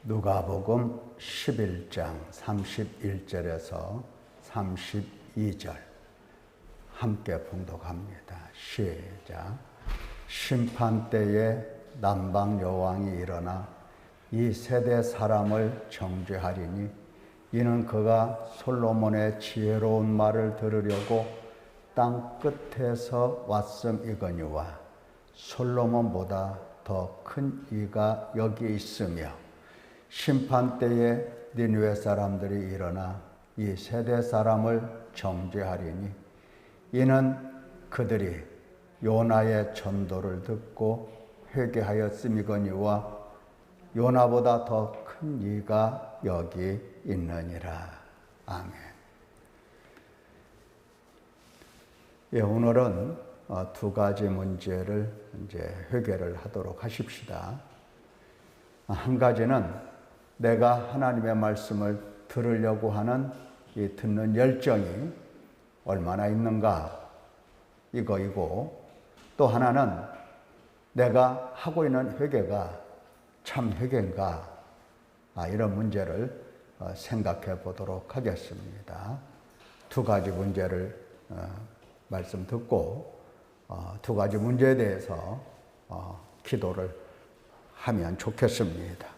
누가복음 11장 31절에서 32절 함께 봉독합니다. 시작. 심판때에 남방 여왕이 일어나 이 세대 사람을 정죄하리니 이는 그가 솔로몬의 지혜로운 말을 들으려고 땅 끝에서 왔음이거니와 솔로몬보다 더 큰 이가 여기 있으며 심판때에 니느웨 사람들이 일어나 이 세대 사람을 정죄하리니 이는 그들이 요나의 전도를 듣고 회개하였음이거니와 요나보다 더 큰 이가 여기 있느니라. 아멘. 예, 오늘은 두 가지 문제를 이제 회개를 하도록 하십시다. 한 가지는 내가 하나님의 말씀을 들으려고 하는 이 듣는 열정이 얼마나 있는가 이거이고, 또 하나는 내가 하고 있는 회개가 참 회개인가, 이런 문제를 생각해 보도록 하겠습니다. 두 가지 문제를 말씀 듣고 두 가지 문제에 대해서 기도를 하면 좋겠습니다.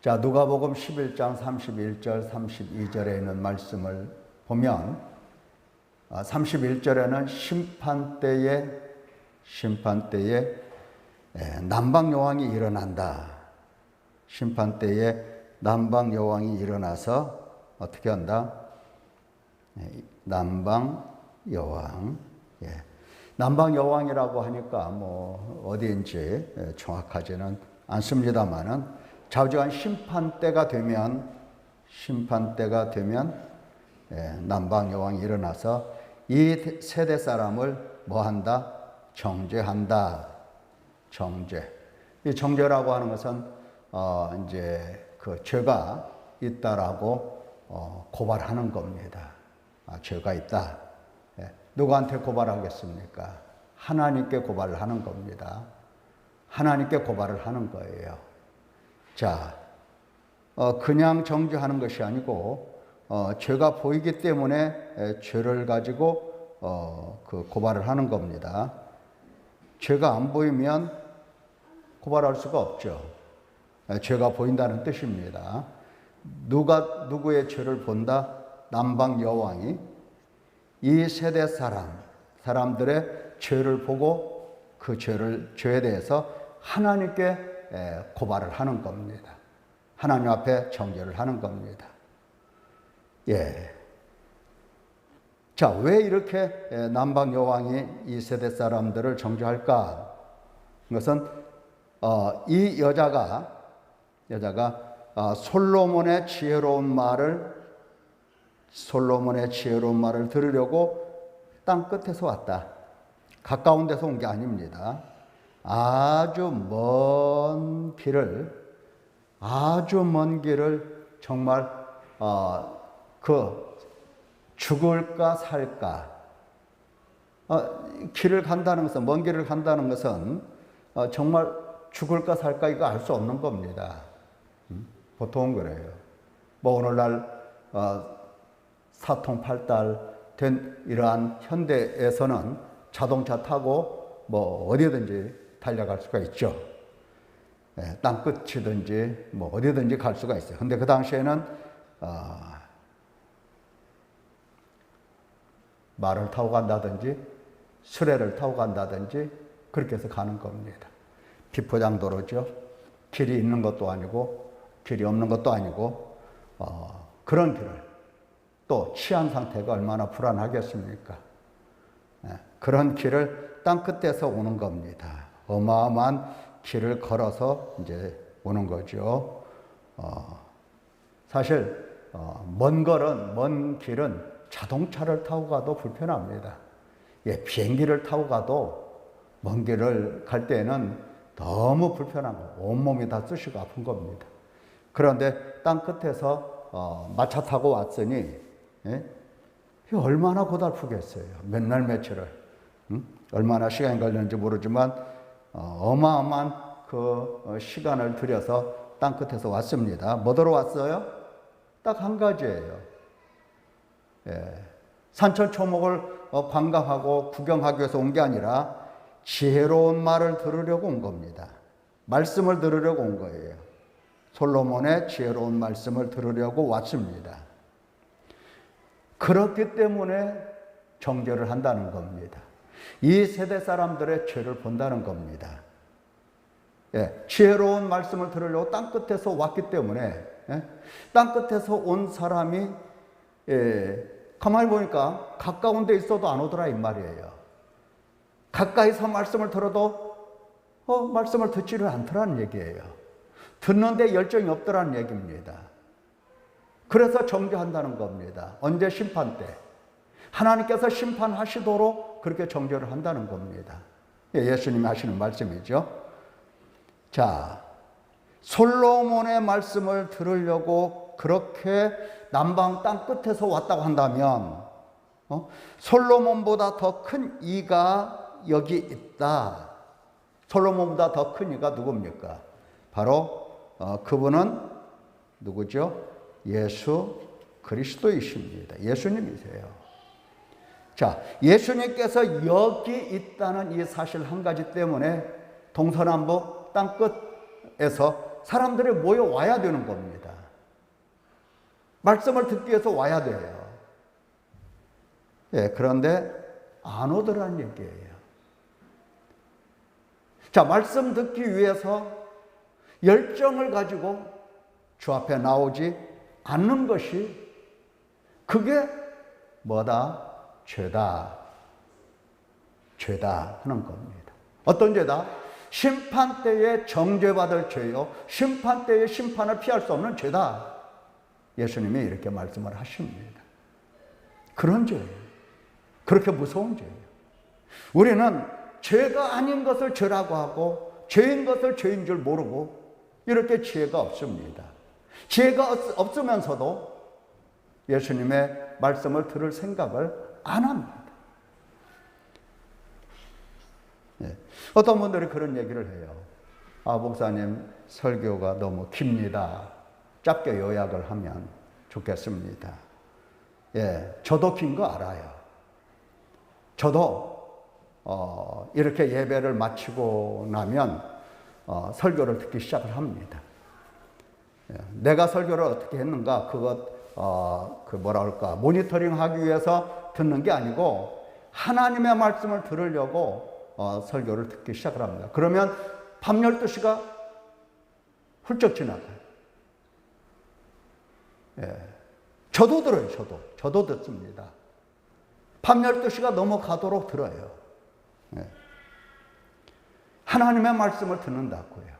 자, 누가복음 11장 31절 32절에 있는 말씀을 보면 31절에는 심판때에 남방 여왕이 일어난다. 심판때에 남방 여왕이 일어나서 어떻게 한다? 남방 여왕. 남방 여왕이라고 하니까 뭐 어디인지 정확하지는 않습니다만은 좌우지간 심판때가 되면 남방 여왕이 일어나서 이 세대 사람을 뭐 한다? 정죄한다. 정죄. 이 정죄라고 하는 것은 이제 그 죄가 있다라고 고발하는 겁니다. 죄가 있다. 누구한테 고발하겠습니까? 하나님께 고발을 하는 겁니다. 하나님께 고발을 하는 거예요. 자, 그냥 정죄하는 것이 아니고 죄가 보이기 때문에 죄를 가지고 그 고발을 하는 겁니다. 죄가 안 보이면 고발할 수가 없죠. 죄가 보인다는 뜻입니다. 누가 누구의 죄를 본다? 남방 여왕이 이 세대 사람들의 죄를 보고 그 죄에 대해서 하나님께 고발을 하는 겁니다. 하나님 앞에 정죄를 하는 겁니다. 예. 자, 왜 이렇게 남방 여왕이 이 세대 사람들을 정죄할까? 그것은 이 여자가 솔로몬의 지혜로운 말을 들으려고 땅 끝에서 왔다. 가까운 데서 온 게 아닙니다. 아주 먼 길을 정말 죽을까 살까 길을 간다는 것은, 먼 길을 간다는 것은 정말 죽을까 살까 이거 알 수 없는 겁니다. 보통은 그래요. 뭐 오늘날 사통팔달 된 이러한 현대에서는 자동차 타고 뭐 어디든지 달려갈 수가 있죠. 땅끝이든지 뭐 어디든지 갈 수가 있어요. 근데 그 당시에는 말을 타고 간다든지 수레를 타고 간다든지 그렇게 해서 가는 겁니다. 비포장도로죠. 길이 있는 것도 아니고 길이 없는 것도 아니고 그런 길을, 또 치안 상태가 얼마나 불안하겠습니까? 그런 길을 땅 끝에서 오는 겁니다. 어마어마한 길을 걸어서 이제 오는 거죠. 사실 먼 길은 자동차를 타고 가도 불편합니다. 비행기를 타고 가도 먼 길을 갈 때는 너무 불편한 거, 온몸이 다 쑤시고 아픈 겁니다. 그런데 땅 끝에서 마차 타고 왔으니 얼마나 고달프겠어요. 몇 날 며칠을. 얼마나 시간이 걸리는지 모르지만 어마어마한 그 시간을 들여서 땅끝에서 왔습니다. 뭐더러 왔어요? 딱 한 가지예요. 산천 초목을 관광하고 구경하기 위해서 온 게 아니라 지혜로운 말을 들으려고 온 겁니다. 말씀을 들으려고 온 거예요. 솔로몬의 지혜로운 말씀을 들으려고 왔습니다. 그렇기 때문에 정죄를 한다는 겁니다. 이 세대 사람들의 죄를 본다는 겁니다. 지혜로운 말씀을 들으려고 땅끝에서 왔기 때문에 땅끝에서 온 사람이 가만히 보니까 가까운 데 있어도 안 오더라 이 말이에요. 가까이서 말씀을 들어도 말씀을 듣지를 않더라는 얘기예요. 듣는데 열정이 없더라는 얘기입니다. 그래서 정죄한다는 겁니다. 언제? 심판 때. 하나님께서 심판하시도록 그렇게 정죄를 한다는 겁니다. 예수님이 하시는 말씀이죠. 자, 솔로몬의 말씀을 들으려고 그렇게 남방 땅 끝에서 왔다고 한다면 솔로몬보다 더 큰 이가 여기 있다. 솔로몬보다 더 큰 이가 누굽니까? 바로 그분은 누구죠? 예수 그리스도이십니다. 예수님이세요. 자, 예수님께서 여기 있다는 이 사실 한 가지 때문에 동서남북 땅끝에서 사람들이 모여와야 되는 겁니다. 말씀을 듣기 위해서 와야 돼요. 그런데 안 오더라는 얘기예요. 자, 말씀 듣기 위해서 열정을 가지고 주 앞에 나오지 않는 것이 그게 뭐다? 죄다. 죄다 하는 겁니다. 어떤 죄다? 심판 때에 정죄받을 죄요. 심판 때에 심판을 피할 수 없는 죄다. 예수님이 이렇게 말씀을 하십니다. 그런 죄예요. 그렇게 무서운 죄예요. 우리는 죄가 아닌 것을 죄라고 하고 죄인 것을 죄인 줄 모르고 이렇게 지혜가 없습니다. 지혜가 없으면서도 예수님의 말씀을 들을 생각을 안 합니다. 어떤 분들이 그런 얘기를 해요. 목사님 설교가 너무 깁니다. 짧게 요약을 하면 좋겠습니다. 저도 긴 거 알아요. 저도 이렇게 예배를 마치고 나면 설교를 듣기 시작을 합니다. 내가 설교를 어떻게 했는가 모니터링 하기 위해서 듣는 게 아니고 하나님의 말씀을 들으려고 설교를 듣기 시작을 합니다. 그러면 밤 12시가 훌쩍 지나가요. 저도 들어요. 저도 듣습니다. 밤 12시가 넘어가도록 들어요. 하나님의 말씀을 듣는다고요.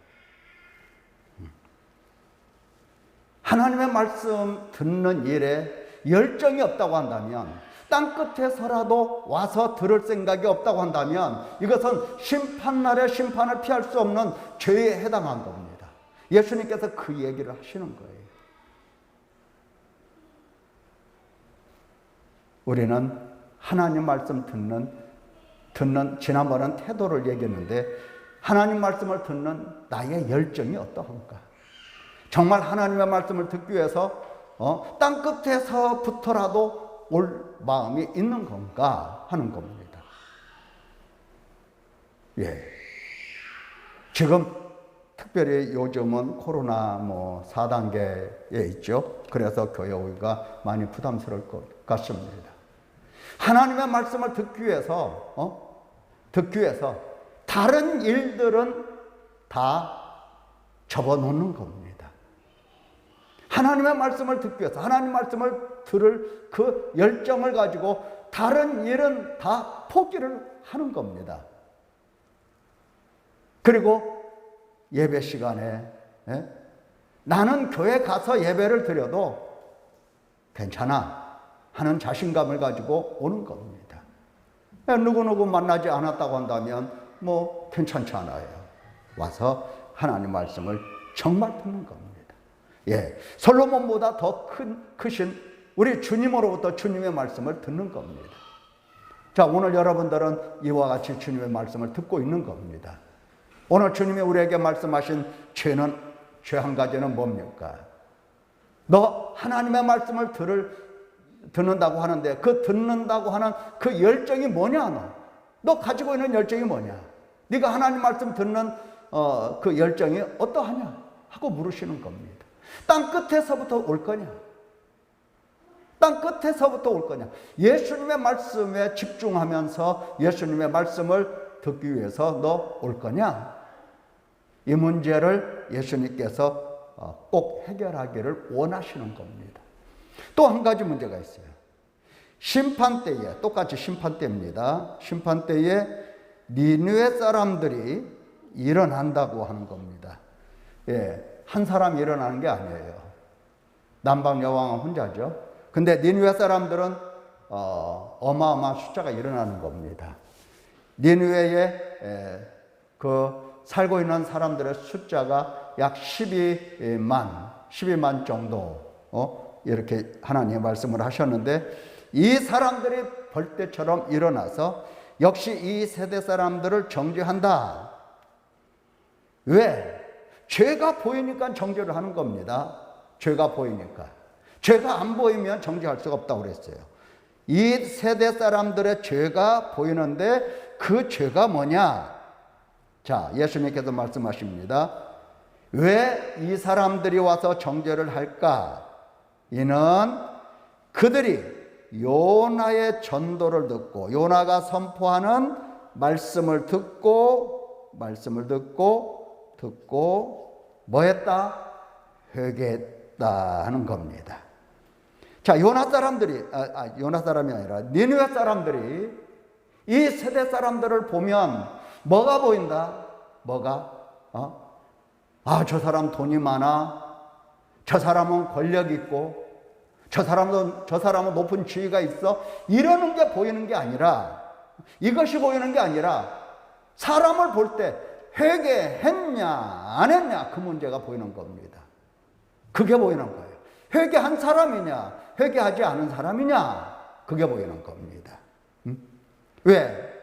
하나님의 말씀 듣는 일에 열정이 없다고 한다면, 땅끝에서라도 와서 들을 생각이 없다고 한다면 이것은 심판날의 심판을 피할 수 없는 죄에 해당한 겁니다. 예수님께서 그 얘기를 하시는 거예요. 우리는 하나님 말씀 듣는 지난번은 태도를 얘기했는데 하나님 말씀을 듣는 나의 열정이 어떠한가? 정말 하나님의 말씀을 듣기 위해서 땅끝에서부터라도 올 마음이 있는 건가 하는 겁니다. 지금 특별히 요즘은 코로나 4단계에 있죠. 그래서 교회 오기가 많이 부담스러울 것 같습니다. 하나님의 말씀을 듣기 위해서 다른 일들은 다 접어놓는 겁니다. 하나님의 말씀을 듣기 위해서 하나님 말씀을 들을 그 열정을 가지고 다른 일은 다 포기를 하는 겁니다. 그리고 예배 시간에 나는 교회 가서 예배를 드려도 괜찮아 하는 자신감을 가지고 오는 겁니다. 누구누구 만나지 않았다고 한다면 괜찮잖아요. 와서 하나님 말씀을 정말 듣는 겁니다. 솔로몬보다 더 크신 우리 주님으로부터 주님의 말씀을 듣는 겁니다. 자, 오늘 여러분들은 이와 같이 주님의 말씀을 듣고 있는 겁니다. 오늘 주님이 우리에게 말씀하신 죄 한 가지는 뭡니까? 너 하나님의 말씀을 듣는다고 하는데 그 듣는다고 하는 그 열정이 뭐냐? 너 가지고 있는 열정이 뭐냐? 네가 하나님 말씀 듣는 그 열정이 어떠하냐? 하고 물으시는 겁니다. 땅 끝에서부터 올 거냐? 땅 끝에서부터 올 거냐? 예수님의 말씀에 집중하면서 예수님의 말씀을 듣기 위해서 너 올 거냐? 이 문제를 예수님께서 꼭 해결하기를 원하시는 겁니다. 또 한 가지 문제가 있어요. 심판때에, 똑같이 심판때입니다. 심판때에 니느웨 사람들이 일어난다고 하는 겁니다. 예, 한 사람이 일어나는 게 아니에요. 남방 여왕은 혼자죠. 근데 니느웨 사람들은 어마어마한 숫자가 일어나는 겁니다. 니느웨에 살고 있는 사람들의 숫자가 약 12만 정도 이렇게 하나님의 말씀을 하셨는데 이 사람들이 벌떼처럼 일어나서 역시 이 세대 사람들을 정죄한다. 왜? 죄가 보이니까 정죄를 하는 겁니다. 죄가 보이니까. 죄가 안 보이면 정죄할 수가 없다고 그랬어요. 이 세대 사람들의 죄가 보이는데 그 죄가 뭐냐? 자, 예수님께서 말씀하십니다. 왜 이 사람들이 와서 정죄를 할까? 이는 그들이 요나의 전도를 듣고 요나가 선포하는 말씀을 듣고 뭐 했다? 회개했다 하는 겁니다. 자, 요나 사람들이 요나 사람이 아니라 니느웨 사람들이 이 세대 사람들을 보면 뭐가 보인다? 뭐가? 저 사람 돈이 많아. 저 사람은 권력 있고 저 사람은 높은 지위가 있어. 이러는 게 보이는 게 아니라, 이것이 보이는 게 아니라 사람을 볼 때 회개했냐 안 했냐 그 문제가 보이는 겁니다. 그게 보이는 거예요. 회개한 사람이냐 회개하지 않은 사람이냐 그게 보이는 겁니다. 왜?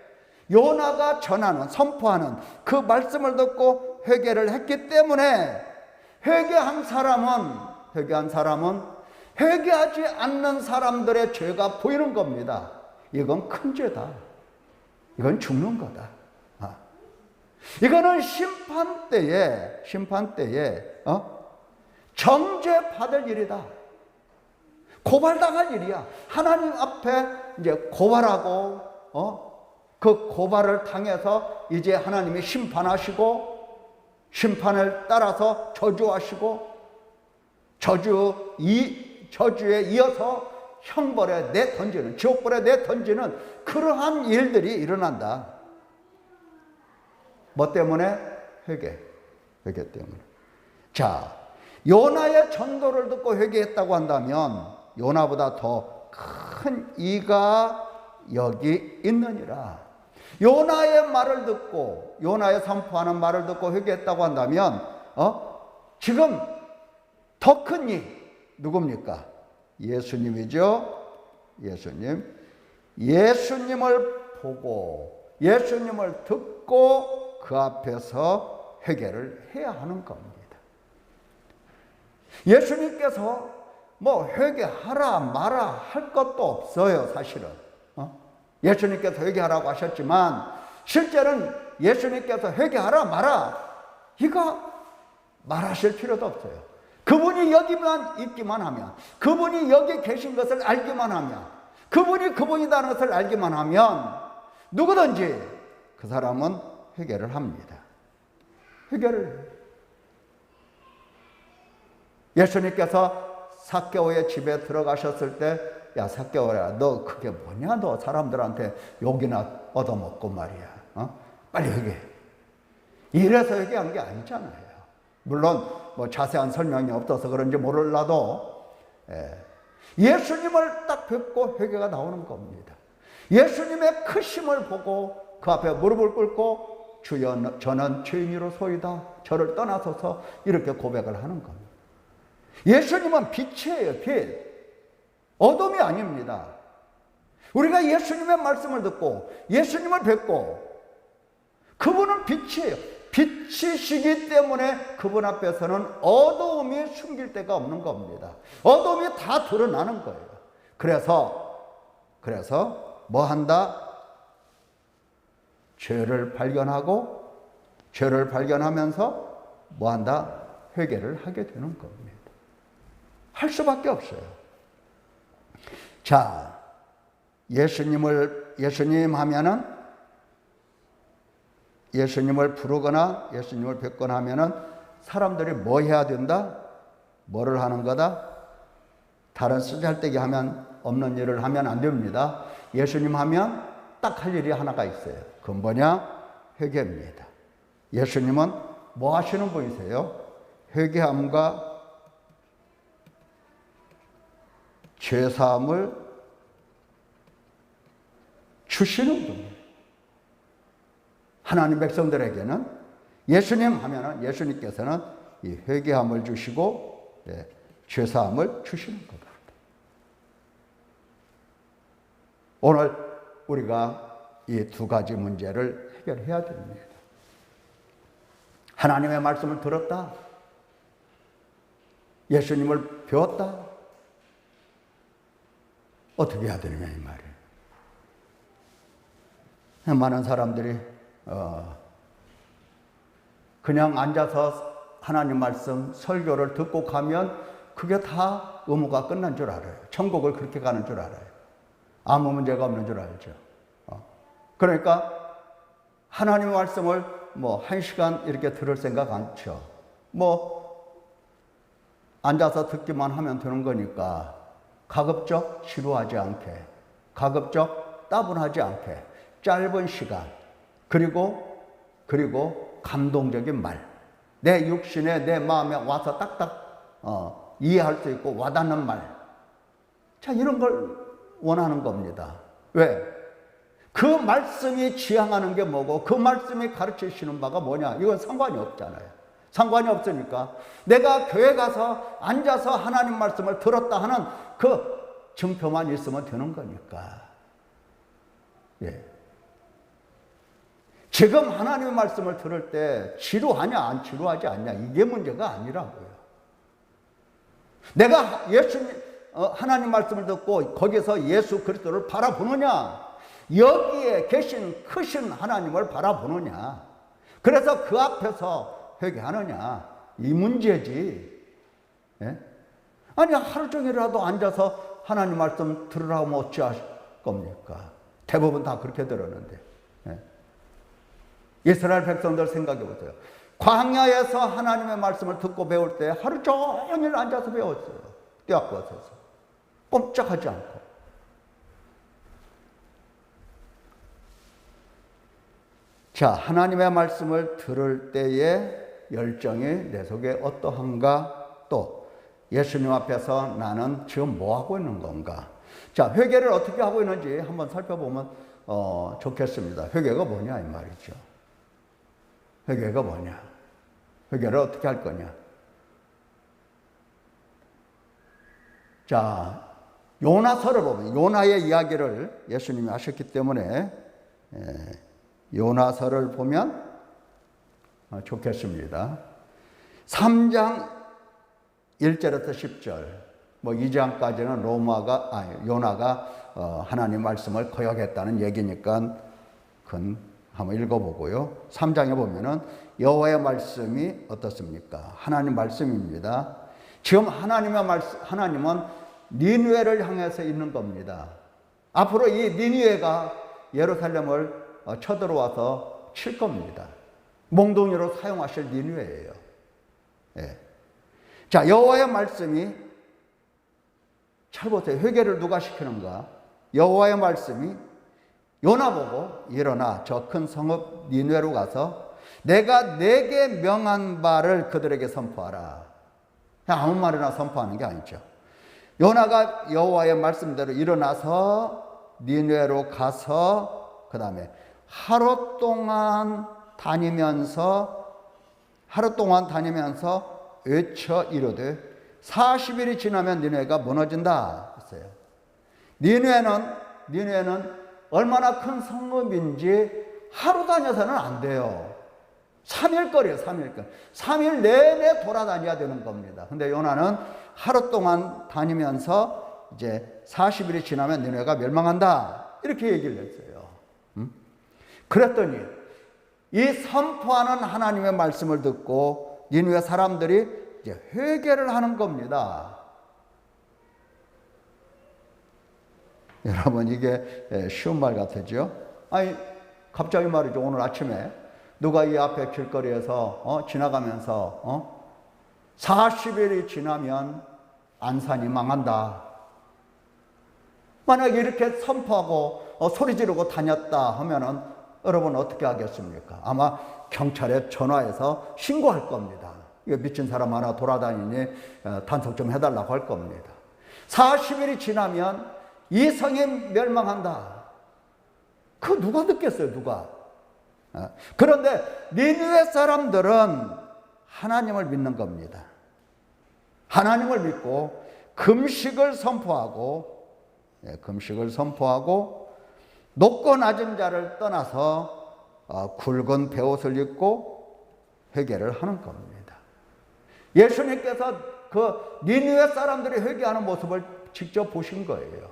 요나가 전하는 선포하는 그 말씀을 듣고 회개를 했기 때문에 회개한 사람은 회개하지 않는 사람들의 죄가 보이는 겁니다. 이건 큰 죄다. 이건 죽는 거다. 이거는 심판때에 정죄받을 일이다. 고발당할 일이야. 하나님 앞에 이제 고발하고 그 고발을 당해서 이제 하나님이 심판하시고 심판을 따라서 저주하시고 저주에 이어서 형벌에 내던지는, 지옥불에 내던지는 그러한 일들이 일어난다. 뭐 때문에? 회개 때문에. 자, 요나의 전도를 듣고 회개했다고 한다면 요나보다 더 큰 이가 여기 있느니라. 요나의 말을 듣고 요나의 선포하는 말을 듣고 회개했다고 한다면 지금 더 큰 이 누굽니까? 예수님이죠. 예수님을 보고 예수님을 듣고 그 앞에서 회개를 해야 하는 겁니다. 예수님께서 뭐 회개하라 마라 할 것도 없어요. 사실은 예수님께서 회개하라고 하셨지만 실제는 예수님께서 회개하라 마라 이거 말하실 필요도 없어요. 그분이 여기만 있기만 하면, 그분이 여기 계신 것을 알기만 하면, 그분이 그분이라는 것을 알기만 하면 누구든지 그 사람은 회개를 합니다. 회개를. 예수님께서 삭개오의 집에 들어가셨을 때, 야 삭개오야, 너 그게 뭐냐? 너 사람들한테 욕이나 얻어먹고 말이야. 빨리 회개해. 이래서 회개한 게 아니잖아요. 물론 뭐 자세한 설명이 없어서 그런지 몰라도 예수님을 딱 뵙고 회개가 나오는 겁니다. 예수님의 크심을 보고 그 앞에 무릎을 꿇고 주여 저는 죄인이로소이다. 저를 떠나소서 이렇게 고백을 하는 겁니다. 예수님은 빛이에요. 빛. 어둠이 아닙니다. 우리가 예수님의 말씀을 듣고 예수님을 뵙고 그분은 빛이에요. 빛이시기 때문에 그분 앞에서는 어두움이 숨길 데가 없는 겁니다. 어두움이 다 드러나는 거예요. 그래서 뭐 한다? 죄를 발견하고, 죄를 발견하면서 뭐 한다? 회개를 하게 되는 겁니다. 할 수밖에 없어요. 자, 예수님 하면은, 예수님을 부르거나 예수님을 뵙거나 하면은 사람들이 뭐 해야 된다? 뭐를 하는 거다? 다른 쓰잘데기 하면 없는 일을 하면 안 됩니다. 예수님 하면 딱 할 일이 하나가 있어요. 그건 뭐냐? 회개입니다. 예수님은 뭐 하시는 분이세요? 회개함과 죄사함을 주시는 분이에요. 하나님 백성들에게는 예수님 하면은 예수님께서는 이 회개함을 주시고 죄사함을 주시는 겁니다. 오늘 우리가 이 두 가지 문제를 해결해야 됩니다. 하나님의 말씀을 들었다. 예수님을 배웠다. 어떻게 해야 되느냐 이 말이에요. 많은 사람들이 그냥 앉아서 하나님 말씀 설교를 듣고 가면 그게 다 의무가 끝난 줄 알아요. 천국을 그렇게 가는 줄 알아요. 아무 문제가 없는 줄 알죠. 그러니까 하나님의 말씀을 뭐 1시간 이렇게 들을 생각 않죠. 뭐 앉아서 듣기만 하면 되는 거니까 가급적 지루하지 않게, 가급적 따분하지 않게 짧은 시간, 그리고 감동적인 말, 내 육신에 내 마음에 와서 딱딱 이해할 수 있고 와닿는 말. 자, 이런 걸 원하는 겁니다. 왜? 그 말씀이 지향하는 게 뭐고 그 말씀이 가르치시는 바가 뭐냐? 이건 상관이 없잖아요. 상관이 없으니까 내가 교회 가서 앉아서 하나님 말씀을 들었다 하는 그 증표만 있으면 되는 거니까. 예. 지금 하나님의 말씀을 들을 때 지루하냐 안 지루하지 않냐 이게 문제가 아니라고요. 내가 하나님 말씀을 듣고 거기서 예수 그리스도를 바라보느냐, 여기에 계신 크신 하나님을 바라보느냐, 그래서 그 앞에서 회개하느냐 이 문제지. 예? 아니 하루 종일이라도 앉아서 하나님 말씀 들으라고 하면 어찌할 겁니까? 대부분 다 그렇게 들었는데. 예? 이스라엘 백성들 생각해 보세요. 광야에서 하나님의 말씀을 듣고 배울 때 하루 종일 앉아서 배웠어요. 떼어갖고 서서 꼼짝하지 않고. 자, 하나님의 말씀을 들을 때의 열정이 내 속에 어떠한가, 또 예수님 앞에서 나는 지금 뭐 하고 있는 건가. 자, 회개를 어떻게 하고 있는지 한번 살펴보면 좋겠습니다. 회개가 뭐냐 이 말이죠. 회개가 뭐냐, 회개를 어떻게 할 거냐. 자, 요나서를 보면 요나의 이야기를 예수님이 하셨기 때문에 요나서를 보면 좋겠습니다. 3장 1절부터 10절, 뭐 2장까지는 요나가 하나님 말씀을 거역했다는 얘기니까 그건 한번 읽어보고요. 3장에 보면은 여호와의 말씀이 어떻습니까? 하나님 말씀입니다. 지금 하나님은 니느웨를 향해서 있는 겁니다. 앞으로 이 니느웨가 예루살렘을 쳐들어와서 칠 겁니다. 몽둥이로 사용하실 니느웨예요. 예. 자, 여호와의 말씀이, 잘 보세요. 회개를 누가 시키는가? 여호와의 말씀이 요나 보고 일어나 저 큰 성읍 니느웨로 가서 내가 내게 명한 바를 그들에게 선포하라. 그냥 아무 말이나 선포하는 게 아니죠. 요나가 여호와의 말씀대로 일어나서 니느웨로 가서 그 다음에 하루 동안 다니면서 외쳐 이르되 40일이 지나면 니느웨가 무너진다 했어요. 니느웨는 얼마나 큰 성읍인지 하루 다녀서는 안 돼요. 3일거리예요, 3일거리. 3일 내내 돌아다녀야 되는 겁니다. 근데 요나는 하루 동안 다니면서 이제 40일이 지나면 니느웨가 멸망한다. 이렇게 얘기를 했어요. 그랬더니 이 선포하는 하나님의 말씀을 듣고 니느웨 사람들이 이제 회개를 하는 겁니다. 여러분, 이게 쉬운 말 같으죠? 아니, 갑자기 말이죠. 오늘 아침에 누가 이 앞에 길거리에서 지나가면서 40일이 지나면 안산이 망한다. 만약에 이렇게 선포하고 소리 지르고 다녔다 하면은 여러분 어떻게 하겠습니까? 아마 경찰에 전화해서 신고할 겁니다. 이거 미친 사람 하나 돌아다니니 단속 좀 해달라고 할 겁니다. 40일이 지나면 이 성이 멸망한다. 그거 누가 듣겠어요, 누가? 그런데 니느웨 사람들은 하나님을 믿는 겁니다. 하나님을 믿고 금식을 선포하고 높고 낮은 자를 떠나서 굵은 베옷을 입고 회개를 하는 겁니다. 예수님께서 그 니느웨 사람들이 회개하는 모습을 직접 보신 거예요.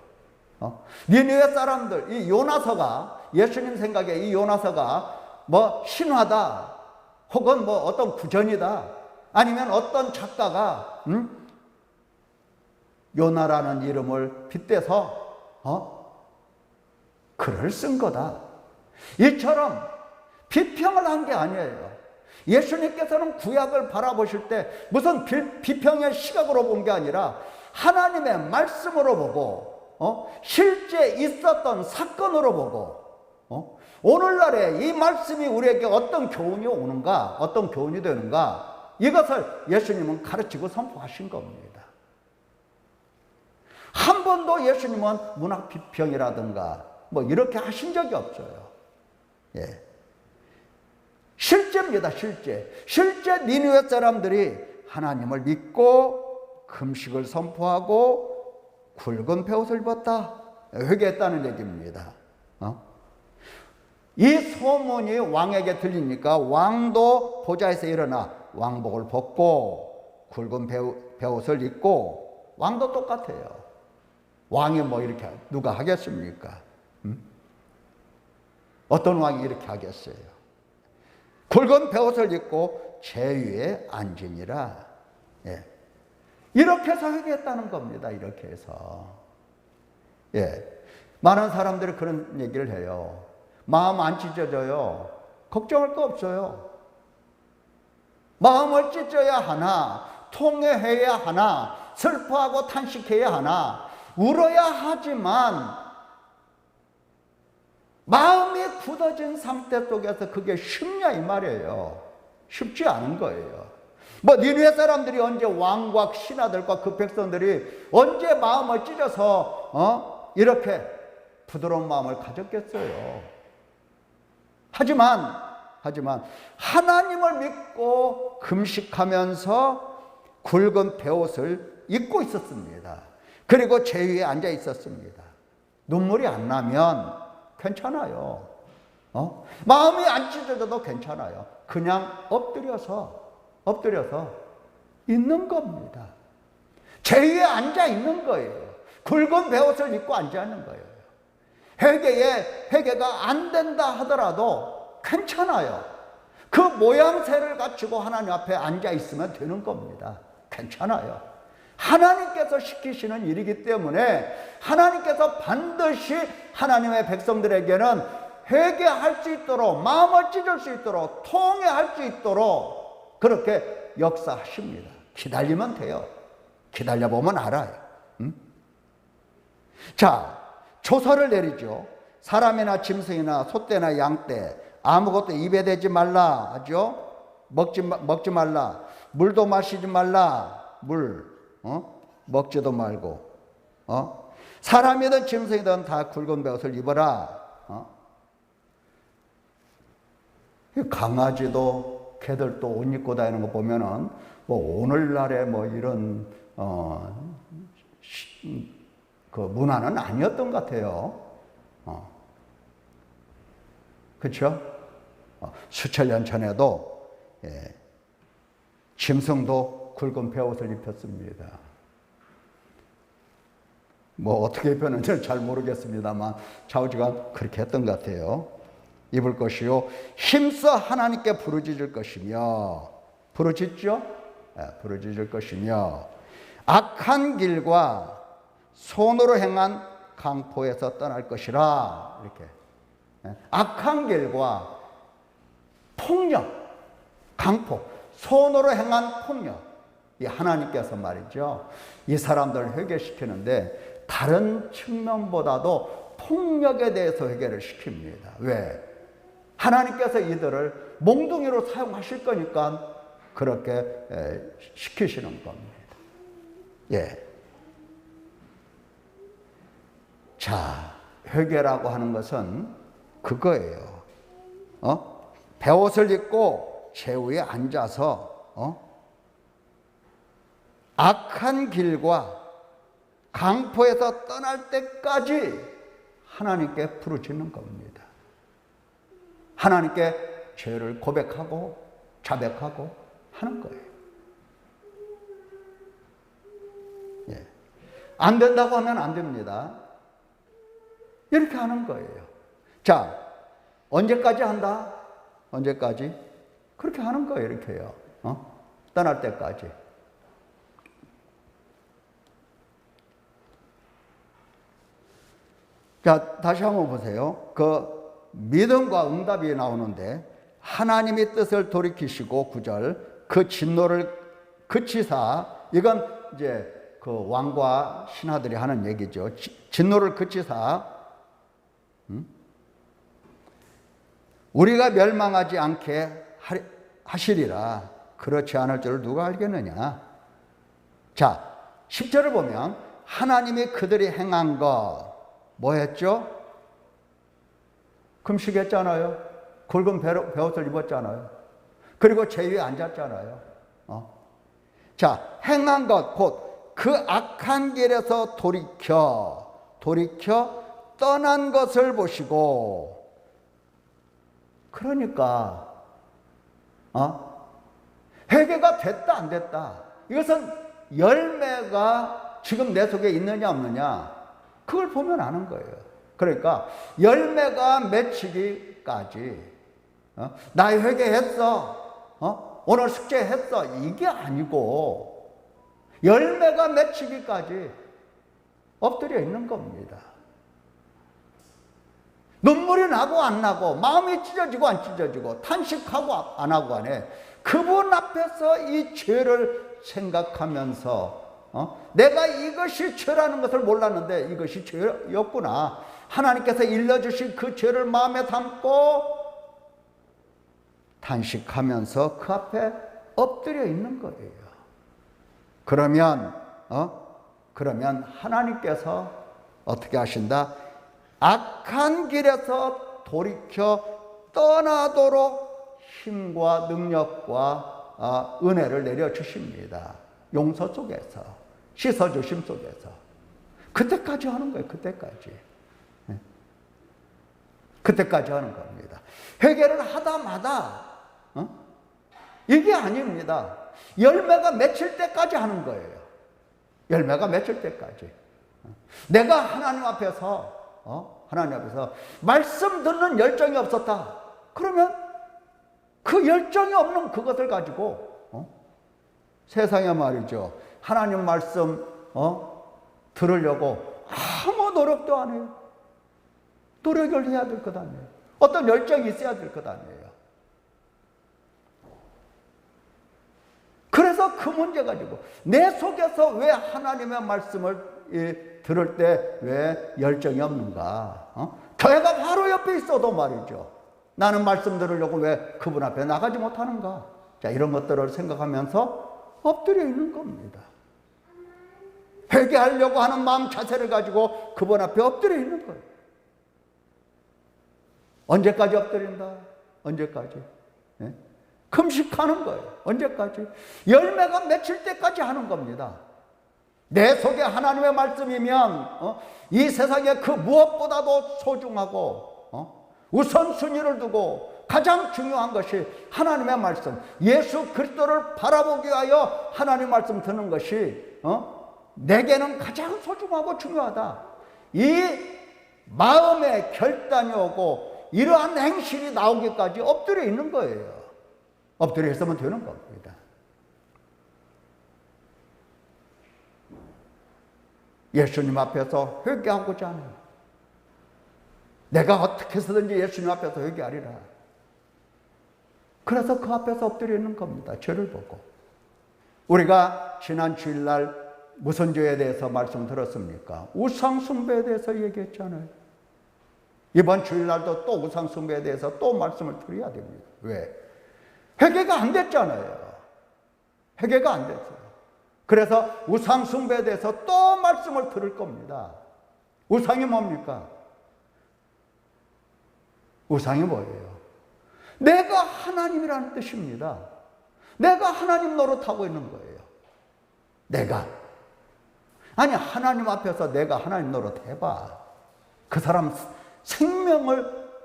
니느웨 사람들, 이 요나서가, 예수님 생각에 이 요나서가 뭐 신화다, 혹은 뭐 어떤 구전이다, 아니면 어떤 작가가 요나라는 이름을 빗대서 글을 쓴 거다. 이처럼 비평을 한 게 아니에요. 예수님께서는 구약을 바라보실 때 무슨 비평의 시각으로 본 게 아니라 하나님의 말씀으로 보고 실제 있었던 사건으로 보고 오늘날에 이 말씀이 우리에게 어떤 교훈이 오는가, 어떤 교훈이 되는가, 이것을 예수님은 가르치고 선포하신 겁니다. 한 번도 예수님은 문학 비평이라든가 뭐 이렇게 하신 적이 없어요. 예. 실제입니다, 실제 니느웨 사람들이 하나님을 믿고 금식을 선포하고 굵은 베옷을 입었다, 회개했다는 얘기입니다. 이 소문이 왕에게 들리니까 왕도 보좌에서 일어나 왕복을 벗고 굵은 베옷을 입고, 왕도 똑같아요. 왕이 뭐 이렇게 누가 하겠습니까? 어떤 왕이 이렇게 하겠어요? 굵은 베옷을 입고 제위에 앉으니라. 예. 이렇게 해서 회개했다는 겁니다. 이렇게 해서. 예. 많은 사람들이 그런 얘기를 해요. 마음 안 찢어져요. 걱정할 거 없어요. 마음을 찢어야 하나, 통회해야 하나, 슬퍼하고 탄식해야 하나, 울어야 하지만 마음이 굳어진 상태 속에서 그게 쉽냐 이 말이에요. 쉽지 않은 거예요. 뭐 니느웨 사람들이 언제 왕과 신하들과 그 백성들이 언제 마음을 찢어서 이렇게 부드러운 마음을 가졌겠어요. 하지만 하나님을 믿고 금식하면서 굵은 베옷을 입고 있었습니다. 그리고 제위에 앉아 있었습니다. 눈물이 안 나면 괜찮아요. 마음이 안 찢어져도 괜찮아요. 그냥 엎드려서 있는 겁니다. 제위에 앉아 있는 거예요. 굵은 베옷을 입고 앉아 있는 거예요. 회개가 안 된다 하더라도 괜찮아요. 그 모양새를 갖추고 하나님 앞에 앉아 있으면 되는 겁니다. 괜찮아요. 하나님께서 시키시는 일이기 때문에 하나님께서 반드시 하나님의 백성들에게는 회개할 수 있도록, 마음을 찢을 수 있도록, 통회할 수 있도록 그렇게 역사하십니다. 기다리면 돼요. 기다려보면 알아요. 자, 조서를 내리죠. 사람이나 짐승이나 소떼나 양떼 아무것도 입에 대지 말라 하죠. 먹지 말라. 물도 마시지 말라. 먹지도 말고, 사람이든 짐승이든 다 굵은 베옷을 입어라. 강아지도 개들도 옷 입고 다니는 거 보면은 뭐 오늘날의 뭐 이런 그 문화는 아니었던 것 같아요. 그렇죠? 수천 년 전에도 예. 짐승도 굵은 베옷을 입혔습니다. 뭐 어떻게 입혔는지는 잘 모르겠습니다만 좌우지간 그렇게 했던 것 같아요. 입을 것이요 힘써 하나님께 부르짖을 것이며 부르짖죠? 부르짖을 것이며 악한 길과 손으로 행한 강포에서 떠날 것이라. 이렇게 악한 길과 폭력, 강포, 손으로 행한 폭력, 이 하나님께서 말이죠, 이 사람들을 회개시키는데 다른 측면보다도 폭력에 대해서 회개를 시킵니다. 왜? 하나님께서 이들을 몽둥이로 사용하실 거니까 그렇게 시키시는 겁니다. 예. 자, 회개라고 하는 것은 그거예요. 베옷을 입고 제우에 앉아서 악한 길과 강포에서 떠날 때까지 하나님께 부르짖는 겁니다. 하나님께 죄를 고백하고 자백하고 하는 거예요. 예. 안 된다고 하면 안 됩니다. 이렇게 하는 거예요. 자, 언제까지 한다? 언제까지? 그렇게 하는 거예요. 이렇게요. 떠날 때까지. 자, 다시 한번 보세요. 그 믿음과 응답이 나오는데 하나님의 뜻을 돌이키시고 9절 그 진노를 그치사, 이건 이제 그 왕과 신하들이 하는 얘기죠. 진노를 그치사 우리가 멸망하지 않게 하시리라. 그렇지 않을 줄을 누가 알겠느냐. 자, 10절을 보면 하나님이 그들이 행한 것 뭐 했죠? 금식했잖아요. 굵은 베옷을 입었잖아요. 그리고 제위에 앉았잖아요. 자, 행한 것 곧 그 악한 길에서 돌이켜 떠난 것을 보시고, 그러니까 회개가 됐다 안 됐다, 이것은 열매가 지금 내 속에 있느냐 없느냐 그걸 보면 아는 거예요. 그러니까 열매가 맺히기까지 나 회개했어, 오늘 숙제했어, 이게 아니고 열매가 맺히기까지 엎드려 있는 겁니다. 눈물이 나고 안 나고, 마음이 찢어지고 안 찢어지고, 탄식하고 안 하고 안에 그분 앞에서 이 죄를 생각하면서 내가 이것이 죄라는 것을 몰랐는데 이것이 죄였구나, 하나님께서 일러주신 그 죄를 마음에 담고 탄식하면서 그 앞에 엎드려 있는 거예요. 그러면 하나님께서 어떻게 하신다? 악한 길에서 돌이켜 떠나도록 힘과 능력과 은혜를 내려주십니다. 용서 속에서, 씻어주심 속에서. 그때까지 하는 거예요. 그때까지 하는 겁니다. 회개를 하다마다 이게 아닙니다. 열매가 맺힐 때까지 하는 거예요. 열매가 맺힐 때까지. 내가 하나님 앞에서 말씀 듣는 열정이 없었다. 그러면 그 열정이 없는 그것을 가지고 세상에 말이죠, 하나님 말씀 들으려고 아무 노력도 안 해요. 노력을 해야 될 것 아니에요. 어떤 열정이 있어야 될 것 아니에요. 그래서 그 문제 가지고 내 속에서 왜 하나님의 말씀을 들을 때 왜 열정이 없는가? 교회가 바로 옆에 있어도 말이죠, 나는 말씀 들으려고 왜 그분 앞에 나가지 못하는가? 자, 이런 것들을 생각하면서 엎드려 있는 겁니다. 회개하려고 하는 마음 자세를 가지고 그분 앞에 엎드려 있는 거예요. 언제까지 엎드린다? 언제까지? 네? 금식하는 거예요. 언제까지? 열매가 맺힐 때까지 하는 겁니다. 내 속에 하나님의 말씀이면 이 세상에 그 무엇보다도 소중하고 우선순위를 두고 가장 중요한 것이 하나님의 말씀, 예수 그리스도를 바라보기 위하여 하나님 말씀 듣는 것이 내게는 가장 소중하고 중요하다. 이 마음의 결단이 오고 이러한 행실이 나오기까지 엎드려 있는 거예요. 엎드려 있으면 되는 겁니다. 예수님 앞에서 회개하고자 하는, 내가 어떻게 해서든지 예수님 앞에서 회개하리라. 그래서 그 앞에서 엎드려 있는 겁니다. 죄를 보고. 우리가 지난 주일날 무슨 죄에 대해서 말씀 들었습니까? 우상숭배에 대해서 얘기했잖아요. 이번 주일날도 또 우상숭배에 대해서 또 말씀을 드려야 됩니다. 왜? 회개가 안 됐잖아요. 회개가 안 됐어요. 그래서 우상숭배에 대해서 또 말씀을 들을 겁니다. 우상이 뭡니까? 우상이 뭐예요? 내가 하나님이라는 뜻입니다. 내가 하나님 노릇하고 있는 거예요. 내가. 아니, 하나님 앞에서 내가 하나님 노릇 해봐. 그 사람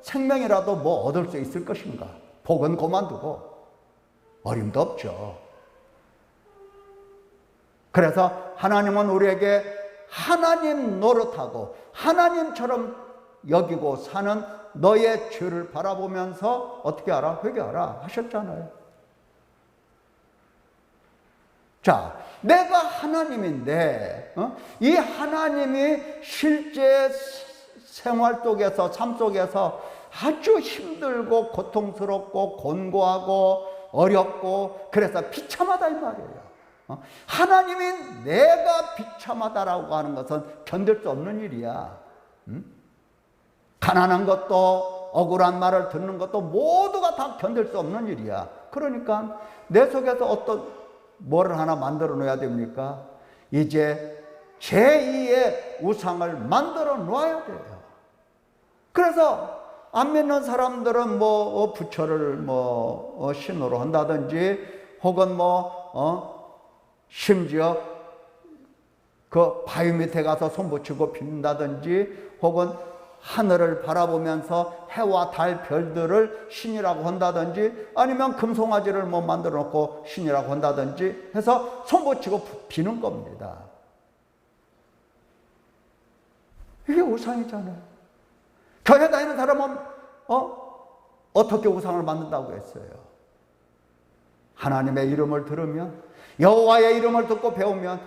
생명이라도 뭐 얻을 수 있을 것인가? 복은 그만두고 어림도 없죠. 그래서 하나님은 우리에게 하나님 노릇하고 하나님처럼 여기고 사는 너의 죄를 바라보면서 어떻게 하라? 회개하라 하셨잖아요. 자, 내가 하나님인데 이 하나님이 실제 생활 속에서, 삶 속에서 아주 힘들고 고통스럽고 곤고하고 어렵고 그래서 비참하다 이 말이에요. 하나님이 내가 비참하다라고 하는 것은 견딜 수 없는 일이야. 가난한 것도 억울한 말을 듣는 것도 모두가 다 견딜 수 없는 일이야. 그러니까 내 속에서 어떤 뭐를 하나 만들어 놓아야 됩니까? 이제 제2의 우상을 만들어 놓아야 돼요. 그래서 안 믿는 사람들은 뭐 부처를 뭐 신으로 한다든지 혹은 심지어 그 바위 밑에 가서 손 붙이고 빈다든지 혹은 하늘을 바라보면서 해와 달 별들을 신이라고 한다든지 아니면 금송아지를 뭐 만들어 놓고 신이라고 한다든지 해서 손 붙이고 비는 겁니다. 이게 우상이잖아요. 교회 다니는 사람은 어떻게 우상을 만든다고 했어요? 하나님의 이름을 들으면, 여호와의 이름을 듣고 배우면,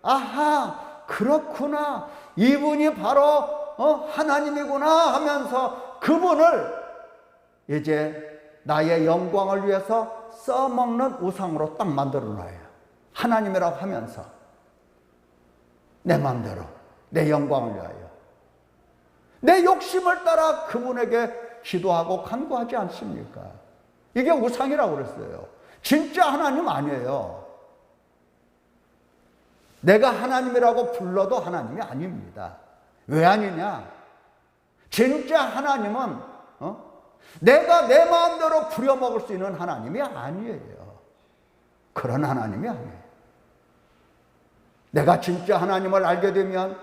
아하, 그렇구나, 이분이 바로 하나님이구나 하면서 그분을 이제 나의 영광을 위해서 써먹는 우상으로 딱 만들어 놔요. 하나님이라고 하면서 내 마음대로 내 영광을 위하여 내 욕심을 따라 그분에게 기도하고 간구하지 않습니까? 이게 우상이라고 그랬어요. 진짜 하나님 아니에요. 내가 하나님이라고 불러도 하나님이 아닙니다. 왜 아니냐? 진짜 하나님은 내가 내 마음대로 부려먹을 수 있는 하나님이 아니에요. 그런 하나님이 아니에요. 내가 진짜 하나님을 알게 되면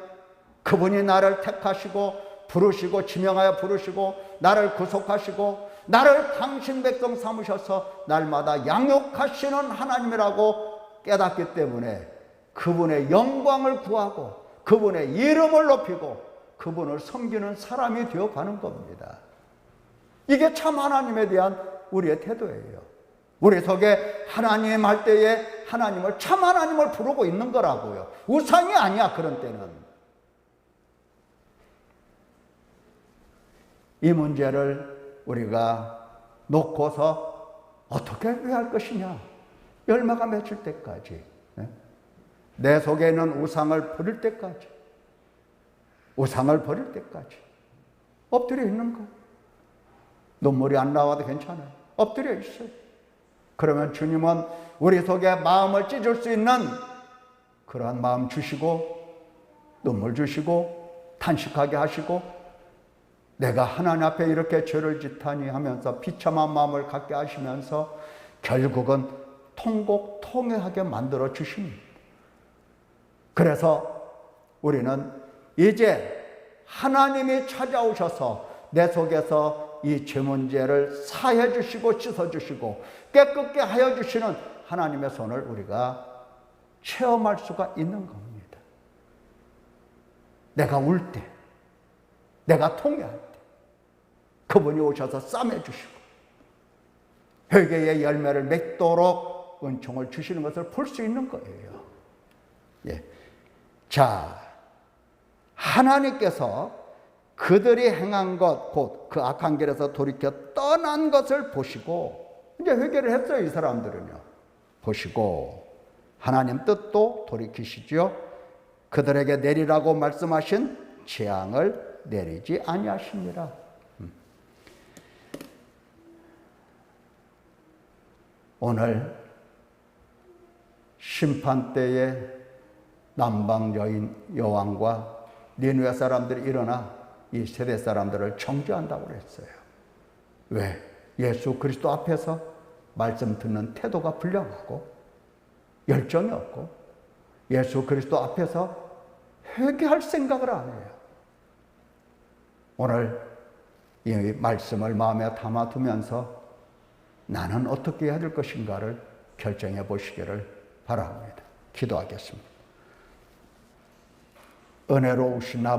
그분이 나를 택하시고 부르시고 지명하여 부르시고 나를 구속하시고 나를 당신 백성 삼으셔서 날마다 양육하시는 하나님이라고 깨닫기 때문에 그분의 영광을 구하고 그분의 이름을 높이고 그분을 섬기는 사람이 되어가는 겁니다. 이게 참 하나님에 대한 우리의 태도예요. 우리 속에 하나님 할 때에 하나님을, 참 하나님을 부르고 있는 거라고요. 우상이 아니야, 그런 때는. 이 문제를 우리가 놓고서 어떻게 회할 것이냐? 열매가 맺힐 때까지, 내 속에 있는 우상을 버릴 때까지, 우상을 버릴 때까지 엎드려 있는 거. 눈물이 안 나와도 괜찮아요. 엎드려 있어요. 그러면 주님은 우리 속에 마음을 찢을 수 있는 그러한 마음 주시고 눈물 주시고 탄식하게 하시고 내가 하나님 앞에 이렇게 죄를 짓하니 하면서 비참한 마음을 갖게 하시면서 결국은 통곡통회하게 만들어 주십니다. 그래서 우리는 이제 하나님이 찾아오셔서 내 속에서 이 죄 문제를 사해 주시고 씻어 주시고 깨끗게 하여 주시는 하나님의 손을 우리가 체험할 수가 있는 겁니다. 내가 울 때, 내가 통회할 때 그분이 오셔서 싸매 주시고 회개의 열매를 맺도록 은총을 주시는 것을 볼 수 있는 거예요. 예. 자, 하나님께서 그들이 행한 것, 곧 그 악한 길에서 돌이켜 떠난 것을 보시고, 이제 회개를 했어요, 이 사람들은요. 보시고, 하나님 뜻도 돌이키시죠. 그들에게 내리라고 말씀하신 재앙을 내리지 아니하시니라. 오늘 심판때에 남방 여인 여왕과 니느웨 사람들이 일어나 이 세대 사람들을 정죄한다고 그랬어요. 왜? 예수 그리스도 앞에서 말씀 듣는 태도가 불량하고 열정이 없고 예수 그리스도 앞에서 회개할 생각을 안 해요. 오늘 이 말씀을 마음에 담아두면서 나는 어떻게 해야 될 것인가를 결정해 보시기를 바랍니다. 기도하겠습니다. 은혜로우신 아버지,